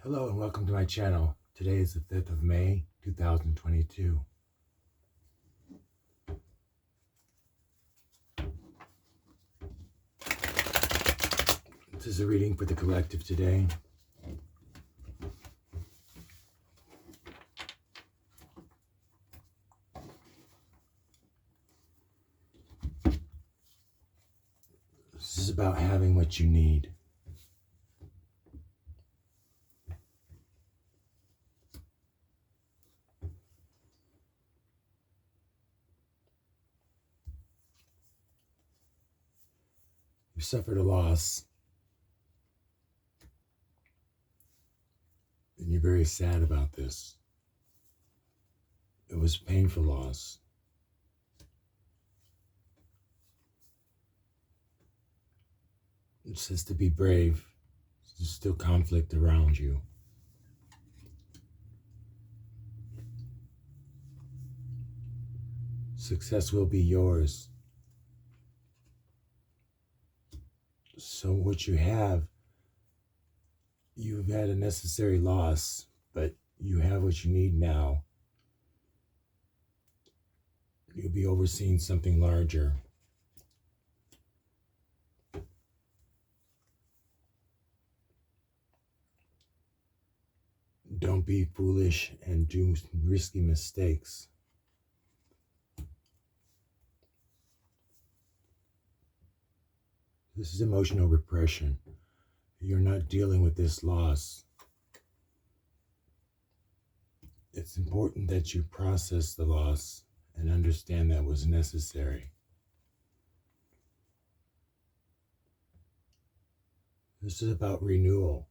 Hello and welcome to my channel. Today is the 5th of May, 2022. This is a reading for the collective today. This is about having what you need. You suffered a loss, and you're very sad about this. It was a painful loss. It says to be brave. There's still conflict around you. Success will be yours. So what you have, you've had a necessary loss, but you have what you need now. You'll be overseeing something larger. Don't be foolish and do risky mistakes. This is emotional repression. You're not dealing with this loss. It's important that you process the loss and understand that was necessary. This is about renewal.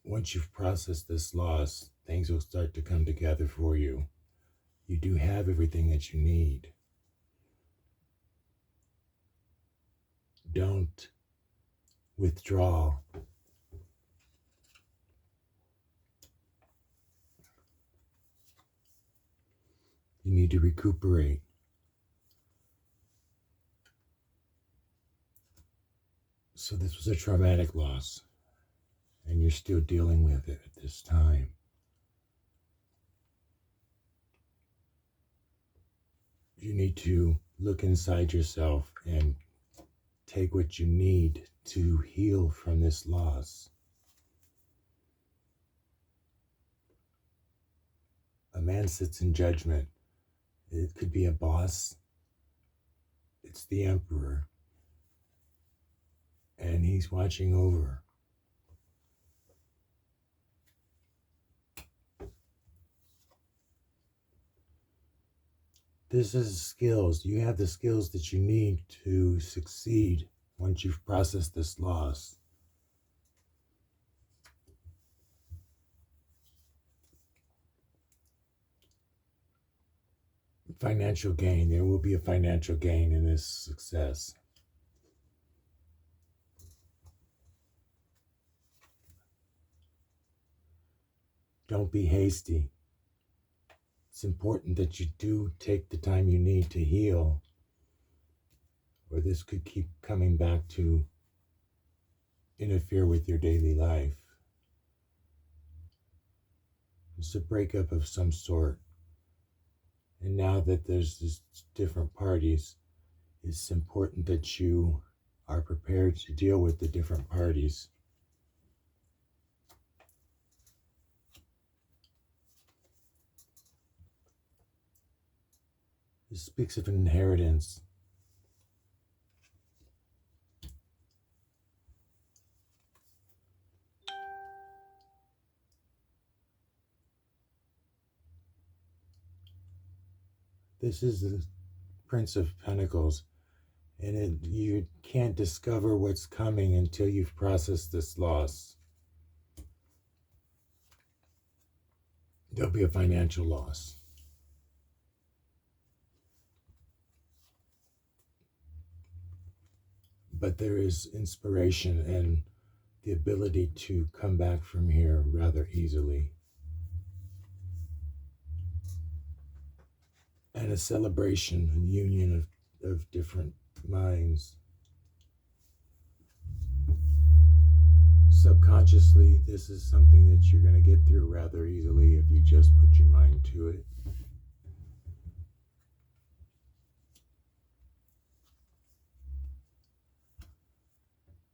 Once you've processed this loss, things will start to come together for you. You do have everything that you need. Don't withdraw. You need to recuperate. So this was a traumatic loss, and you're still dealing with it at this time. You need to look inside yourself and take what you need to heal from this loss. A man sits in judgment. It could be a boss. It's the emperor. And he's watching over. This is skills. You have the skills that you need to succeed once you've processed this loss. Financial gain. There will be a financial gain in this success. Don't be hasty. It's important that you do take the time you need to heal, or this could keep coming back to interfere with your daily life. It's a breakup of some sort. And now that there's this different parties, it's important that you are prepared to deal with the different parties. This speaks of an inheritance. This is the Prince of Pentacles, and you can't discover what's coming until you've processed this loss. There'll be a financial loss. But there is inspiration and the ability to come back from here rather easily. And a celebration, a union of different minds. subconsciously, this is something that you're going to get through rather easily if you just put your mind to it.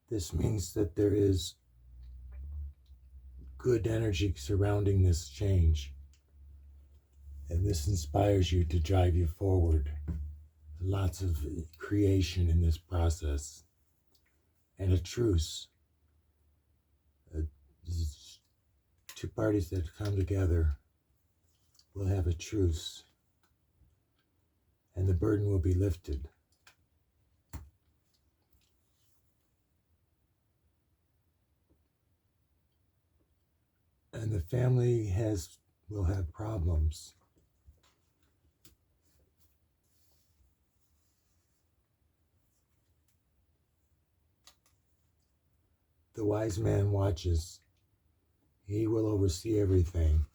This means that there is good energy surrounding this change. And this inspires you to drive you forward. Lots of creation in this process. And a truce. Two parties that come together will have a truce. And the burden will be lifted. And the family will have problems. The wise man watches. He will oversee everything.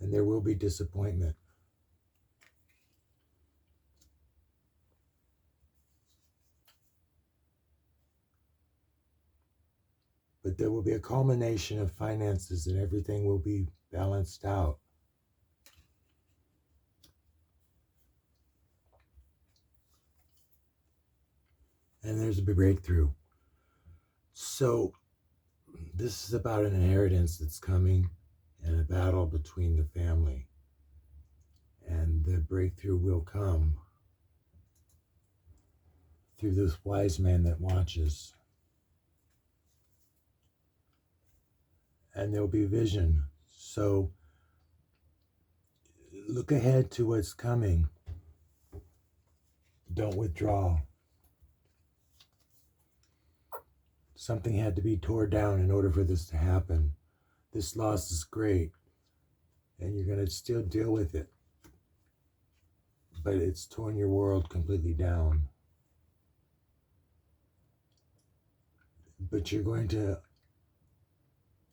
And there will be disappointment. But there will be a culmination of finances and everything will be balanced out. And there's a breakthrough. So this is about an inheritance that's coming and a battle between the family. And the breakthrough will come through this wise man that watches. And there'll be vision. So look ahead to what's coming. Don't withdraw. Something had to be torn down in order for this to happen. This loss is great, and you're going to still deal with it. But it's torn your world completely down. But you're going to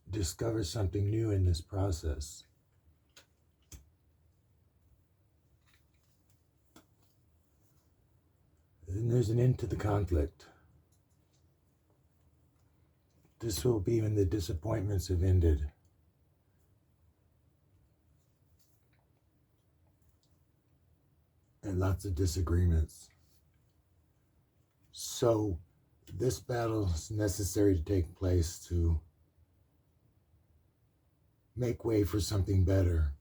discover something new in this process. And there's an end to the conflict. This will be when the disappointments have ended. And lots of disagreements. So this battle is necessary to take place to make way for something better.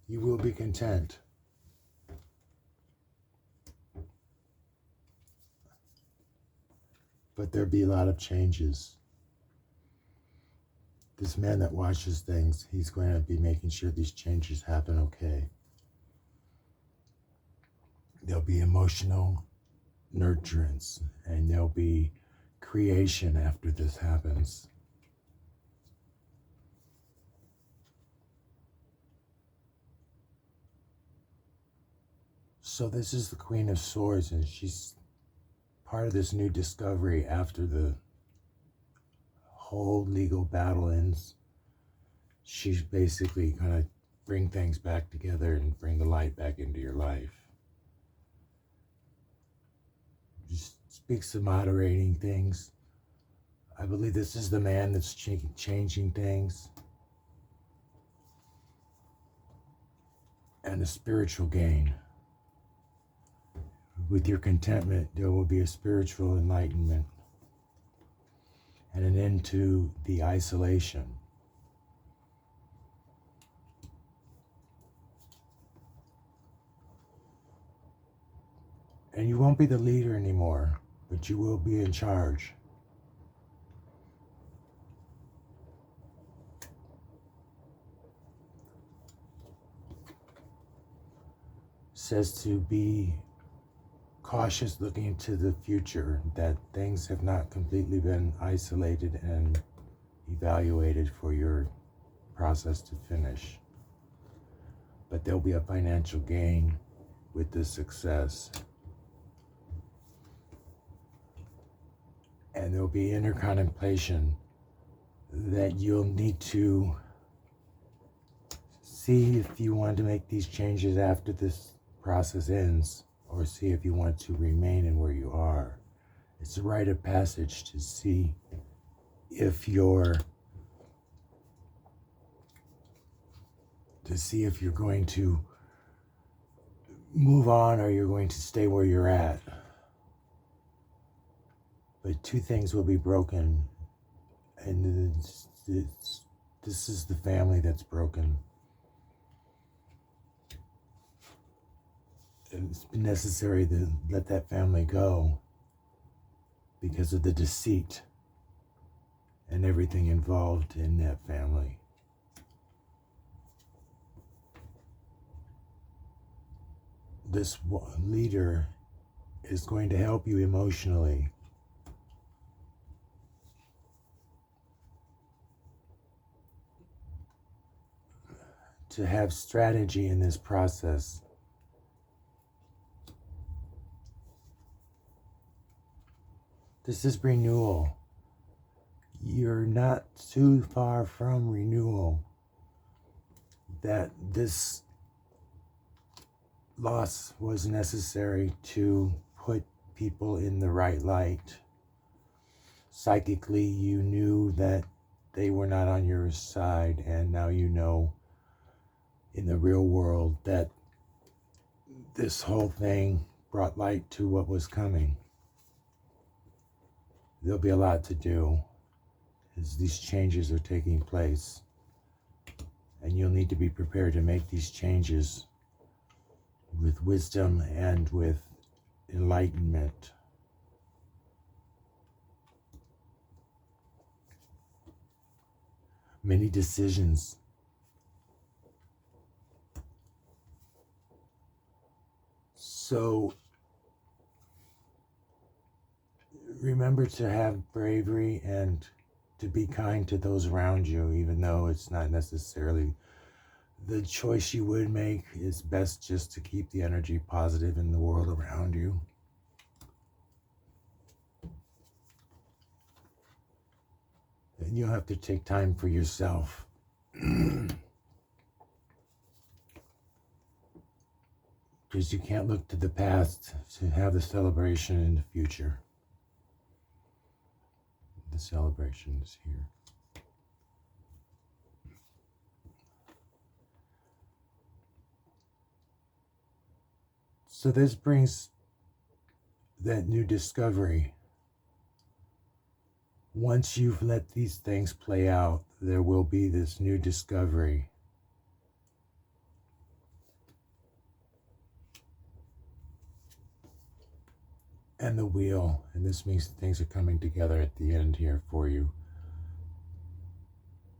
You will be content. But there'll be a lot of changes. This man that watches things, he's going to be making sure these changes happen okay. There'll be emotional nurturance, and there'll be creation after this happens. So this is the Queen of Swords, and she's part of this new discovery after the whole legal battle ends. She's basically going to bring things back together and bring the light back into your life. Just speaks of moderating things. I believe this is the man that's changing things. And a spiritual gain. With your contentment, there will be a spiritual enlightenment and an end to the isolation. And you won't be the leader anymore, but you will be in charge. Says to be cautious looking into the future, that things have not completely been isolated and evaluated for your process to finish. But there'll be a financial gain with this success. And there'll be inner contemplation that you'll need to see if you want to make these changes after this process ends, or see if you want to remain in where you are. It's a rite of passage to see if you're going to move on or you're going to stay where you're at. But two things will be broken, and this is the family that's broken. It's been necessary to let that family go because of the deceit and everything involved in that family. This leader is going to help you emotionally. To have strategy in this process. This is renewal. You're not too far from renewal. That this loss was necessary to put people in the right light. Psychically, you knew that they were not on your side, and now you know in the real world that this whole thing brought light to what was coming. There'll be a lot to do as these changes are taking place, and you'll need to be prepared to make these changes with wisdom and with enlightenment. Many decisions. So remember to have bravery and to be kind to those around you, even though it's not necessarily the choice you would make. It's best just to keep the energy positive in the world around you. And you'll have to take time for yourself. Because you can't look to the past to have the celebration in the future. The celebration is here. So this brings that new discovery. Once you've let these things play out, there will be this new discovery. And the wheel, and this means things are coming together at the end here for you.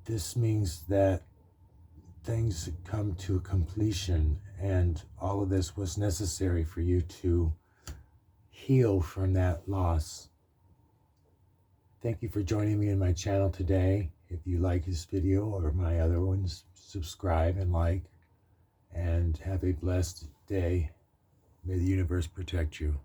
This means that things come to a completion, and all of this was necessary for you to heal from that loss. Thank you for joining me in my channel today. If you like this video or my other ones, subscribe and like, and have a blessed day. May the universe protect you.